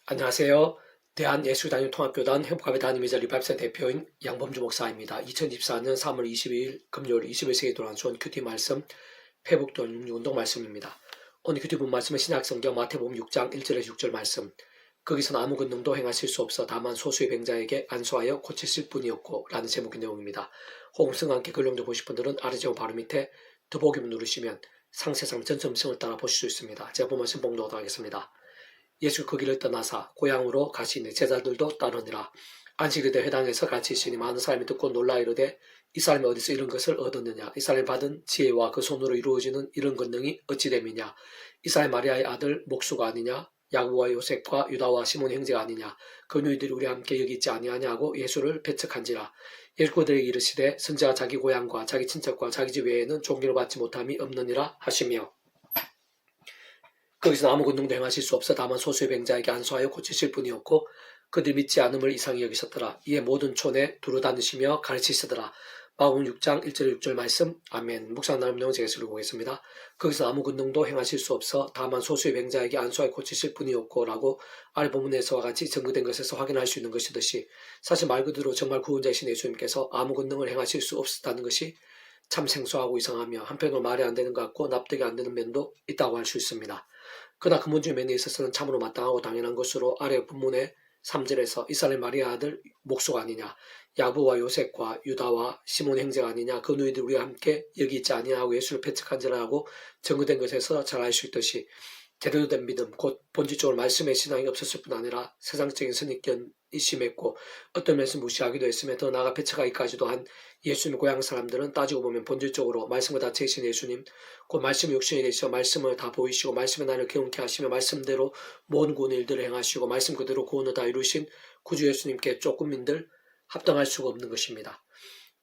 안녕하세요. 대한예수단임통합교단 행복함의 단임이자 리바입사 대표인 양범주 목사입니다. 2024년 3월 22일 금요일 21세기 돌아온 큐티 말씀 회복돈 66운동 말씀입니다. 오늘 큐티 본 말씀은 신약성경 마태복음 6장 1절에서 6절 말씀. 거기서는 아무 권능도 행하실 수 없어 다만 소수의 병자에게 안수하여 고치실 뿐이었고 라는 제목의 내용입니다. 호응성과 함께 글령도 보실 분들은 아래 제목 바로 밑에 더보기를 누르시면 상세상 전점성을 따라 보실 수 있습니다. 제가 본 말씀 봉독하도록 하겠습니다. 예수 그 길을 떠나사 고향으로 가시니 제자들도 따르니라. 안식일에 회당에서 같이 있으니 많은 사람이 듣고 놀라 이르되 이 사람이 어디서 이런 것을 얻었느냐. 이 사람이 받은 지혜와 그 손으로 이루어지는 이런 권능이 어찌 됨이냐. 이 사람이 마리아의 아들 목수가 아니냐. 야고보와 요셉과 유다와 시몬 형제가 아니냐. 그 누이들이 우리와 함께 여기 있지 아니하냐 하고 예수를 배척한지라. 예수 그들에게 이르시되 선지자가 자기 고향과 자기 친척과 자기 집 외에는 존귀를 받지 못함이 없느니라 하시며 거기서 아무 권능도 행하실 수 없어 다만 소수의 병자에게 안수하여 고치실 뿐이었고 그들 믿지 않음을 이상히 여기셨더라. 이에 모든 촌에 두루다니시며 가르치시더라. 마가복음 6장 1절 6절 말씀. 아멘. 묵상 나눔 내용 제가 읽어보겠습니다. 거기서 아무 권능도 행하실 수 없어 다만 소수의 병자에게 안수하여 고치실 뿐이었고 라고 아래 본문에서와 같이 증거된 것에서 확인할 수 있는 것이듯이 사실 말 그대로 정말 구원자이신 예수님께서 아무 권능을 행하실 수 없었다는 것이 참 생소하고 이상하며 한편으로 말이 안 되는 것 같고 납득이 안 되는 면도 있다고 할 수 있습니다. 그러나 근본적인 면에 있어서는 참으로 마땅하고 당연한 것으로 아래 본문의 3절에서 이스라엘 마리아 아들 목수가 아니냐, 야고보와 요셉과 유다와 시몬 형제가 아니냐, 그 누이들 우리와 함께 여기 있지 아니하고 예수를 배척한지라 하고 증거된 것에서 잘 알 수 있듯이 제대로 된 믿음, 곧 본질적으로 말씀의 신앙이 없었을 뿐 아니라 세상적인 선입견이 심했고 어떤 면에서 무시하기도 했으며 더 나아가 배척하기까지도 한 예수님의 고향 사람들은 따지고 보면 본질적으로 말씀을 다 채이신 예수님, 곧 말씀의 육신이 되시어 말씀을 다 보이시고 말씀의 나를 경험케 하시며 말씀대로 모든 구원의 일들을 행하시고 말씀 그대로 구원을 다 이루신 구주 예수님께 조금민들 합당할 수가 없는 것입니다.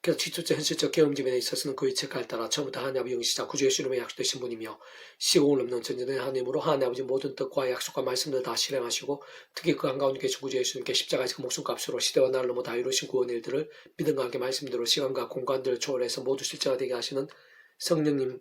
그래서 지초적 현실적 경험지면에 있어서는 그 이체까지 따라 처음부터 하나님 아버지 영시자 구주 예수님의 약속되신 분이며 시공을 넘는 전전의 하나님으로 하나님 아버지 모든 뜻과 약속과 말씀을 다 실행하시고 특히 그 한가운데 계신 구주 예수님께 십자가에서 그 목숨값으로 시대와 날을 넘어 다 이루신 구원의 일들을 믿음과 함께 말씀대로 시간과 공간들을 초월해서 모두 실제가 되게 하시는 성령님께서도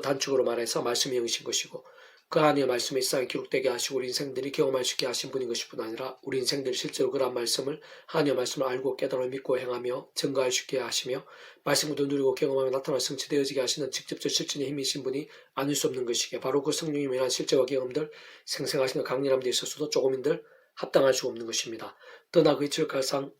단축으로 말해서 말씀이 영이신 것이고 그 하나님의 말씀이 일상에 기록되게 하시고 우리 인생들이 경험할 수 있게 하신 분인 것일 뿐 아니라 우리 인생들이 실제로 그러한 말씀을 하나님의 말씀을 알고 깨달아 믿고 행하며 증거할 수 있게 하시며 말씀도 누리고 경험하며 나타나 성취되어지게 하시는 직접적 실천의 힘이신 분이 아닐 수 없는 것이기에 바로 그 성령님이 인한 실제와 경험들 생생하신 강렬함 데 있어서도 조금인들 합당할 수 없는 것입니다. 떠나 그 이철가상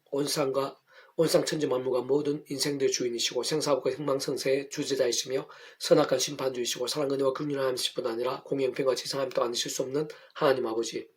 온상 천지 만물과 모든 인생들의 주인이시고 생사복과 흥망성쇠의 주제자이시며 선악한 심판주이시고 사랑 은혜와 긍휼을 하실 뿐 아니라 공영평과 지상함도 아니실 수 없는 하나님 아버지,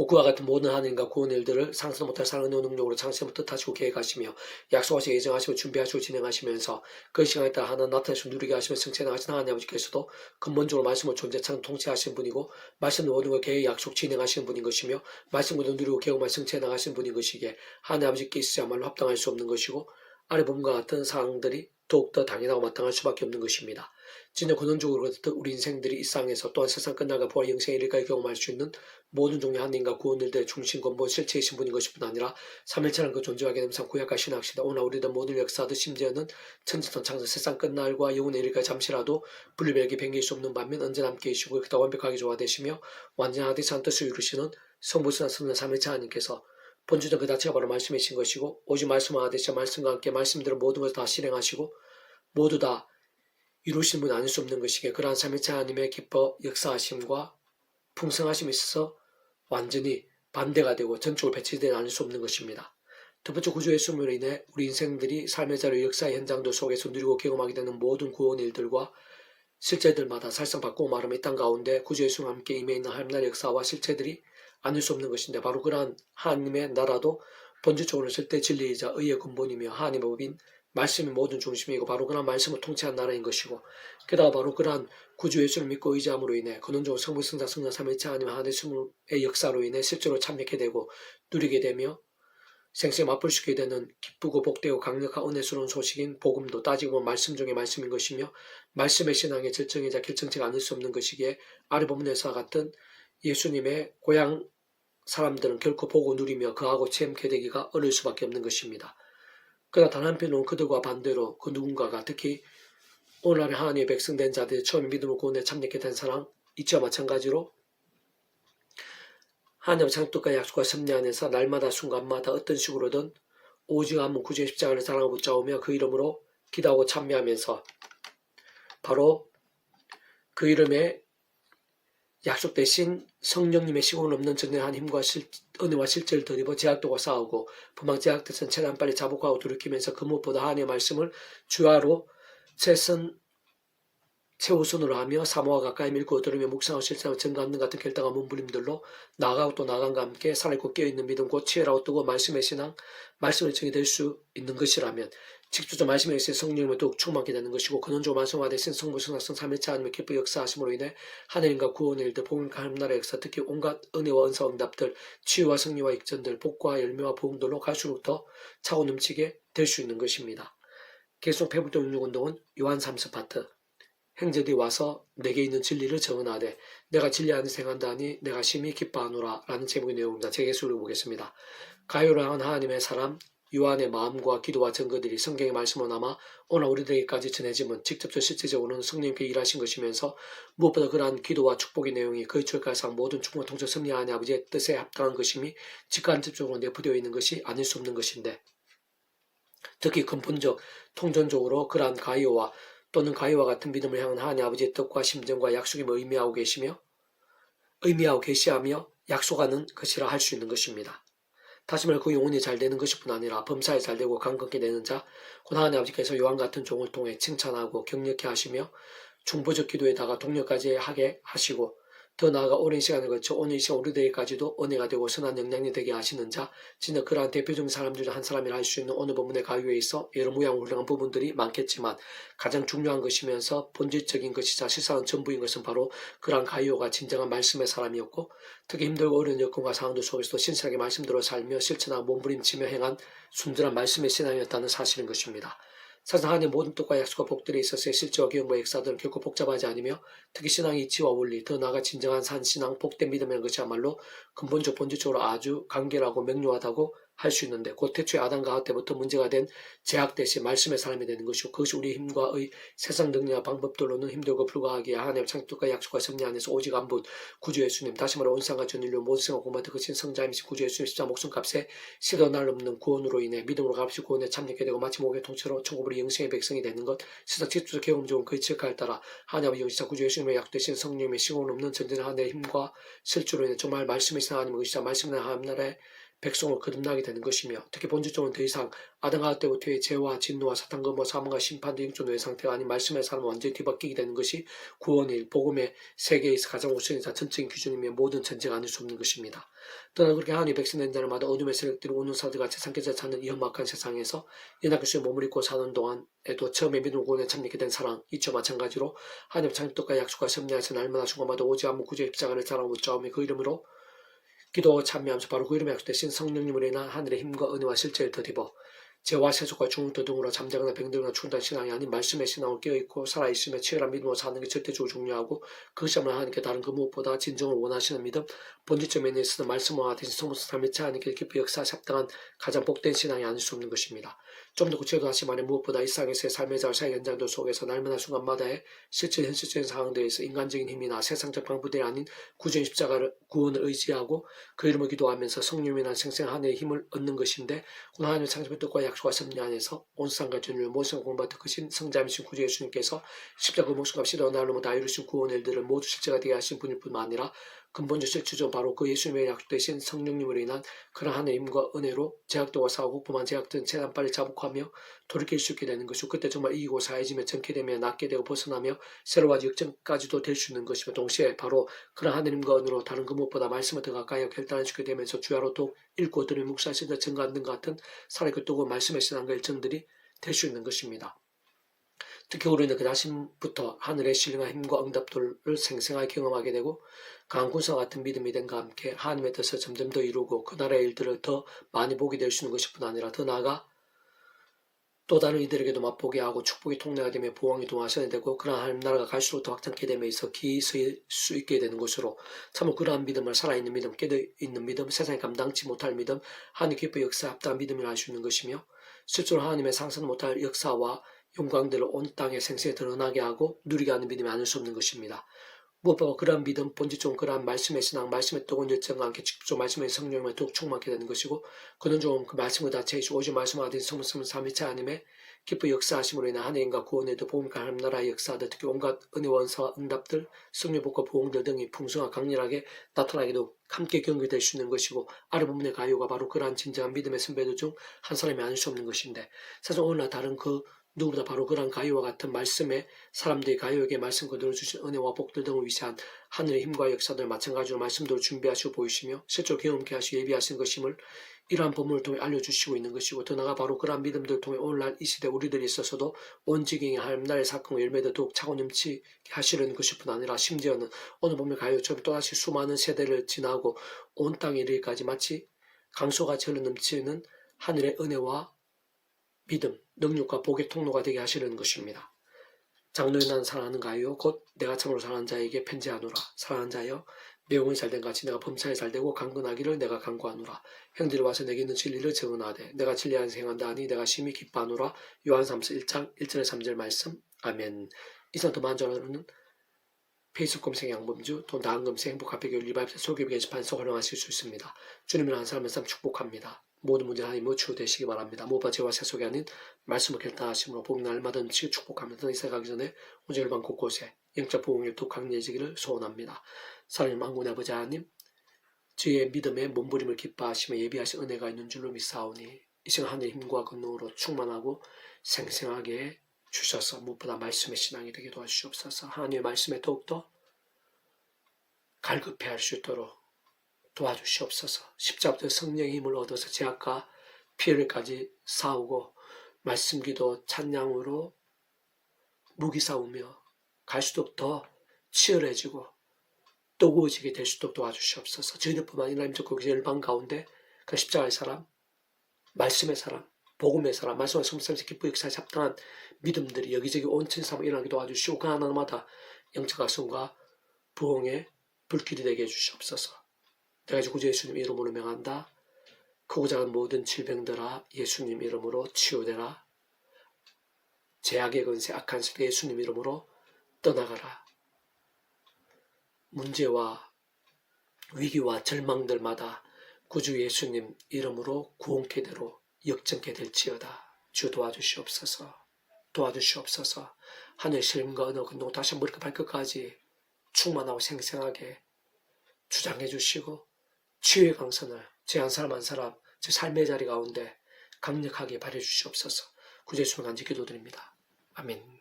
그와 같은 모든 하나님과 구원의 일들을 상상 못할 사랑 은혜와 능력으로 창세부터 뜻하시고 계획하시며 약속하시고 예정하시고 준비하시고 진행하시면서 그 시간에 따라 하나 나타내시고 누리게 하시며 성취해나가신 하나님 아버지께서도 근본적으로 말씀을 존재창 통치하시는 분이고 말씀을 모든 걸 계획 약속 진행하시는 분인 것이며 말씀을 누리고 계획만 성취해나가시는 분인 것이기에 하나님 아버지께 있어야말로 합당할 수 없는 것이고 아래 본문과 같은 사항들이 더욱더 당연하고 마땅할 수밖에 없는 것입니다. 진짜 근원적으로 우리 인생들이 이 땅에서 또한 세상 끝나가 부활 영생의 일까지 경험할 수 있는 모든 종류의 하나님과 구원들의 중심 근본 실체이신 분인 것일 뿐 아니라 삼일체라는 그 존재와 개념상 구약과 신학시다 오나 우리들 모든 역사도 심지어는 천지선 창조 세상 끝날과 영혼의 일까지 잠시라도 분리별게 변개할 수 없는 반면 언제나 함께 계시고 그다 완벽하게 조화되시며 완전하게 산 뜻을 이루시는 성부스나 성령 삼일체 하나님께서 본주적 그 자체가 바로 말씀이신 것이고 오직 말씀을 하듯이 말씀과 함께 말씀대로 모든 것을 다 실행하시고 모두 다 이루신 분 아닐 수 없는 것이기에 그러한 삼위체 하나님의 기뻐 역사하심과 풍성하심에 있어서 완전히 반대가 되고 전적으로 배치되지 않을 수 없는 것입니다. 두 번째 구주 예수님으로 인해 우리 인생들이 삶의 자료 역사의 현장들 속에서 누리고 경험하게 되는 모든 구원 일들과 실제들마다 살상 바꾸고 말하면 이 땅 가운데 구주 예수님과 함께 임해 있는 하나님의 역사와 실체들이 아닐 수 없는 것인데 바로 그러한 하나님의 나라도 본질적으로 절대 진리이자 의의 근본이며 하나님의 법인 말씀이 모든 중심이고 바로 그러한 말씀을 통치한 나라인 것이고 게다가 바로 그러한 구주 예수를 믿고 의지함으로 인해 근원적으로 성부 성자 성령 삼위일체 하나님 하나님의 역사로 인해 실제로 참여하게 되고 누리게 되며 생생히 맛볼 수 있게 되는 기쁘고 복되고 강력한 은혜스러운 소식인 복음도 따지고 보면 말씀 중에 말씀인 것이며 말씀의 신앙의 절정이자 결정체가 아닐 수 없는 것이기에 아래 본문에서와 같은 예수님의 고향 사람들은 결코 보고 누리며 그하고 체험케 되기가 어려울 수밖에 없는 것입니다. 그러나 단 한편으로는 그들과 반대로 그 누군가가 특히 오늘날의 하나님의 백성된 자들이 처음 믿음을 구원에 참여하게 된 사람 이치와 마찬가지로 하나님의 창뜻과 약속과 섭리 안에서 날마다 순간마다 어떤 식으로든 오직 않은 구주의 십자가를 사랑하고 붙잡으며 그 이름으로 기도하고 찬미하면서 바로 그 이름에 약속 대신 성령님의 시공 없는 전능한 힘과 은혜와 실제를 덧입어 제약도가 싸우고 부망 제약대선 최대한 빨리 자복하고 돌이키면서 그 무엇보다 하나님의 말씀을 주야로 최우선으로 하며 사모와 가까이 밀고 들으며 묵상하고 실천하고 증거하는 같은 결단과 몸부림들로 나아가고 또 나아간과 함께 살아있고 깨어있는 믿음 곧 치열하고 뜨거운 말씀의 신앙 말씀의 증이 될 수 있는 것이라면 직접적 말씀에 있어 성령님을 더욱 충만하게 되는 것이고 근원적으로 말씀화 되신 성부 성삼성 삼위일체 하나님의 기뻐 역사하심으로 인해 하나님과 구원의 일들 복음과 하나님 나라의 역사 특히 온갖 은혜와 은사 응답들 치유와 승리와 익전들 복과 열매와 복음들로 갈수록 더 차고 넘치게 될 수 있는 것입니다. 계속 배불도 운동은 요한 3서 파트 행제들이 와서 내게 있는 진리를 정언하되 내가 진리 안에서 행한다니 내가 심히 기뻐하노라 라는 제목의 내용입니다. 제게수를 보겠습니다. 가요를 향한 하나님의 사람 요한의 마음과 기도와 증거들이 성경의 말씀으로 남아 오늘 우리들에게까지 전해지면 직접적 실제적으로는 성령님께 일하신 것이면서 무엇보다 그러한 기도와 축복의 내용이 거의 출가상 모든 축복과 통치 섭리하는 아버지의 뜻에 합당한 것임이 직간접적으로 내포되어 있는 것이 아닐 수 없는 것인데 특히 근본적 통전적으로 그러한 가이오와 또는 가이와 같은 믿음을 향한 하나님 아버지의 뜻과 심정과 약속이 의미하고 계시하며 약속하는 것이라 할 수 있는 것입니다. 다시 말해 그 영혼이 잘 되는 것일 뿐 아니라 범사에 잘 되고 강건케 되는 자, 곧 하나님 아버지께서 요한 같은 종을 통해 칭찬하고 격려케 하시며 중보적 기도에다가 동력까지 하게 하시고 더 나아가 오랜 시간을 거쳐 오늘 이 시간 우리들에게까지도 은혜가 되고 선한 영향이 되게 하시는 자, 진짜 그러한 대표적인 사람들 중 한 사람이라 할 수 있는 오늘 본문의 가요에 있어 여러 모양 훌륭한 부분들이 많겠지만 가장 중요한 것이면서 본질적인 것이자 실상은 전부인 것은 바로 그러한 가요가 진정한 말씀의 사람이었고 특히 힘들고 어려운 여건과 상황들 속에서도 신실하게 말씀대로 살며 실천하고 몸부림치며 행한 순전한 말씀의 신앙이었다는 사실인 것입니다. 사실 하나님의 모든 뜻과 약속과 복들에 있어서의 실제와 경험과 역사들은 결코 복잡하지 않으며 특히 신앙의 이치와 원리, 더 나아가 진정한 산신앙, 복된 믿음이라는 것이야말로 근본적 본질적으로 아주 간결하고 명료하다고 할 수 있는데 곧 태초의 아담과 하와 때부터 문제가 된 제약 대신 말씀의 사람이 되는 것이고 그것이 우리 힘과의 세상 능력과 방법들로는 힘들고 불가하기에 하나님의 창조과 약속과 섭리 안에서 오직 한 분 구주 예수님 다시 말해 온 세상과 전 인류 모든 생각 공부한테 그친 성자이신 구주 예수님 십자가 목숨값에 시도 날 없는 구원으로 인해 믿음으로 값이 구원에 참여하게 되고 마치 목의 통째로 천국으로 영생의 백성이 되는 것 시사 직접적 경험 좋은 그의 칠가를 따라 하나님의 영시자 구주 예수님의 약되신 성령님의 시공 없는 전진한 하나님의 힘과 실주로 인해 정말 말씀의 신 하나님의 것이자 말씀의 하나님 나라의 백성을 거듭나게 되는 것이며 특히 본질적으로 더 이상 아담과 때부터의 죄와 진노와 사탄 검과 사망과 심판도 영존의 상태가 아닌 말씀의 사람은 완전히 뒤바뀌게 되는 것이 구원의 일, 복음의 세계에서 가장 우선이자 전적인 기준이며 모든 전제가 아닐 수 없는 것입니다. 또한 그렇게 하나님의 백성 된 자들마다 어둠의 세력들이 오는 사들같이 삼켜져 찾는 이 험악한 세상에서 연약교수에 몸을 입고 사는 동안에도 처음에 믿음 구원에 참여하게 된 사랑 이처 마찬가지로 하나님의 창조과 약속과 섭리하신 날마다 순간마다 오직 않은 구주의 십자가를 자랑하고 붙잡으며 그 이름으로 기도하고 참여하면서 바로 그 이름에 약속되신 성령님으로 인한 하늘의 힘과 은혜와 실제를 덧입어 죄와 세속과 중국도 등으로 잠자거나 병들거나 충분한 신앙이 아닌 말씀의 신앙을 깨어있고 살아있으며 치열한 믿음으로 사는 게 절대적으로 중요하고 그것이야말로 하나님께 다른 그 무엇보다 진정을 원하시는 믿음 본질적 면에 있어서 말씀과 같은 성부서 삼위일체 하나님께 깊이 역사하시 합당한 가장 복된 신앙이 아닐 수 없는 것입니다. 좀 더 구체적으로 다시 말해 무엇보다 이 세상에서의 삶의 자와 사회 현장들 속에서 날마다 순간마다의 실제 현실적인 상황들에서 인간적인 힘이나 세상적 방법들이 아닌 구주의 십자가를 구원을 의지하고 그 이름을 기도하면서 성령이나 생생한 하나님의 힘을 얻는 것인데 하나님의 창조의 뜻과 약속과 섭리 안에서 온 세상과 전 인류 모든 공부받은 크신 성자이신 구주 예수님께서 십자가 목숨값 시도와 날로 다 이루신 구원 일들을 모두 실제가 되게 하신 분일 뿐만 아니라 근본적 실체적으로 바로 그 예수님의 약속되신 성령님으로 인한 그런 하나님의 힘과 은혜로 제약도와 싸우고 그만 제약들은 최대한 빨리 자복하며 돌이킬 수 있게 되는 것이고 그때 정말 이기고 사해지며 정케되며 낫게 되고 벗어나며 새로운 역전까지도 될 수 있는 것이며 동시에 바로 그런 하나님과 은혜로 다른 그 무엇보다 말씀을 더 가까이 결단을 주게 되면서 주야로 또 읽고 들으며 묵상하시다 증거하는 것 같은 살아있고 뜨고 말씀의 신앙과 일정들이 될 수 있는 것입니다. 특히 우리는 그 자신부터 하늘의 신령한 힘과 응답들을 생생하게 경험하게 되고 강한 군사와 같은 믿음이 된과 함께 하나님의 뜻을 점점 더 이루고 그 나라의 일들을 더 많이 보게 될 수 있는 것일 뿐 아니라 더 나아가 또 다른 이들에게도 맛보게 하고 축복이 통로가 되며 보왕이 동화선이 되고 그러한 하나님 나라가 갈수록 더 확장케 되며 있어 기이 서일 수 있게 되는 것으로 참으로 그러한 믿음을 살아있는 믿음, 깨어있는 믿음, 세상이 감당치 못할 믿음, 하나님 기뻐 역사에 합당한 믿음이라 할 수 있는 것이며 실제로 하나님의 상상 못할 역사와 영광들을 온 땅에 생생히 드러나게 하고 누리게 하는 믿음이 아닐 수 없는 것입니다. 무엇보다 그러한 믿음, 본질적으로 그러한 말씀의 신앙, 말씀의 뜨거운 열정과 함께 직접 말씀의 성령을 더욱 충만하게 되는 것이고, 그는 좀 그 말씀을 다 채이시고 오직 말씀을 하신 성품 삼위체 하나님의 기쁘 역사하심으로 인해 하나님과 구원에도 복음과 하나님 나라의 역사들, 특히 온갖 은혜와 은사와 응답들, 성령복과 보응들 등이 풍성하고 강렬하게 나타나기도 함께 경계될 수 있는 것이고, 아래 부분의 가요가 바로 그러한 진정한 믿음의 선배들 중 한 사람이 아닐 수 없는 것인데, 사실 오늘날 다른 그 누구보다 바로 그러한 가요와 같은 말씀에 사람들이 가요에게 말씀 그대로 주신 은혜와 복들 등을 위시한 하늘의 힘과 역사들 마찬가지로 말씀들을 준비하시고 보이시며 실제로 경험케 하시고 예비하신 것임을 이러한 본문을 통해 알려주시고 있는 것이고, 더 나아가 바로 그러한 믿음들을 통해 오늘날 이 시대 우리들이 있어서도 온 지경의 하나님 나라의 사건과 열매들 더욱 차고 넘치게 하시려는 것일 뿐 아니라 심지어는 오늘 보면 가요처럼 또다시 수많은 세대를 지나고 온 땅에 이르기까지 마치 강소같이 흘러 넘치는 하늘의 은혜와 믿음, 능력과 복의 통로가 되게 하시려는 것입니다. 장로의 난 사랑하는 가요 곧 내가 참으로 사랑하는 자에게 편지하노라. 사랑하는 자여 매형이 잘된 같이 내가 범사에 잘되고 강건하기를 내가 간구하노라. 형들이 와서 내게 있는 진리를 증언하되 내가 진리한 생한다 하니 내가 심히 기뻐하노라. 요한삼서 1장 1절에 3절 말씀. 아멘. 이상 더 만져라는 페이스북 검색 양범주 또 나은 검색 행복카페교육 리바이브 소개비 게시판에서 활용하실 수 있습니다. 주님을 한 사람을 삶 축복합니다. 모든 문제 하나님의 치유되시기 바랍니다. 모바 제와 세속이 아닌 말씀을 결단하심으로 복음 날마다 넘치게 축복합니다. 이사 가기 전에 오늘 일반 곳곳에 영적 보응이 또 강해지기를 소원합니다. 사랑하는 만군의 아버지 하나님, 주의 믿음에 몸부림을 기뻐하시며 예비하신 은혜가 있는 줄로 믿사오니 이 시간 하늘의 힘과 권능으로 충만하고 생생하게 주셔서 무엇보다 말씀의 신앙이 되게 도와주시옵소서. 하나님의 말씀에 더욱더 갈급해 할 수 있도록 도와주시옵소서. 십자부터 성령의 힘을 얻어서 죄악과 피해를까지 싸우고 말씀기도 찬양으로 무기 싸우며 갈수록 더 치열해지고 뜨거워지게 될 수 있도록 도와주시옵소서. 저희들뿐만 아니라 임적국 열방 가운데 그 십자가의 사람, 말씀의 사람, 복음의 사람, 말씀과 성삼에서 기쁘게 역사에 합당한 믿음들이 여기저기 온 천사로 일어나게 도와주시고 그 하나마다 영적 각성과 부흥의 불길이 되게 해주시옵소서. 내가 구주 예수님 이름으로 명한다. 크고 작은 모든 질병들아 예수님 이름으로 치유되라. 제약의 건세 악한 세대 예수님 이름으로 떠나가라. 문제와 위기와 절망들마다 구주 예수님 이름으로 구원케 되로 역전케 될지어다. 주 도와주시옵소서. 도와주시옵소서. 하늘의 신과 언어 근동 다시 머리끝 발끝까지 충만하고 생생하게 주장해 주시고 치유의 강선을 제 한 사람 한 사람 제 삶의 자리 가운데 강력하게 발휘해 주시옵소서. 구주 예수님 간절히 기도드립니다. 아멘.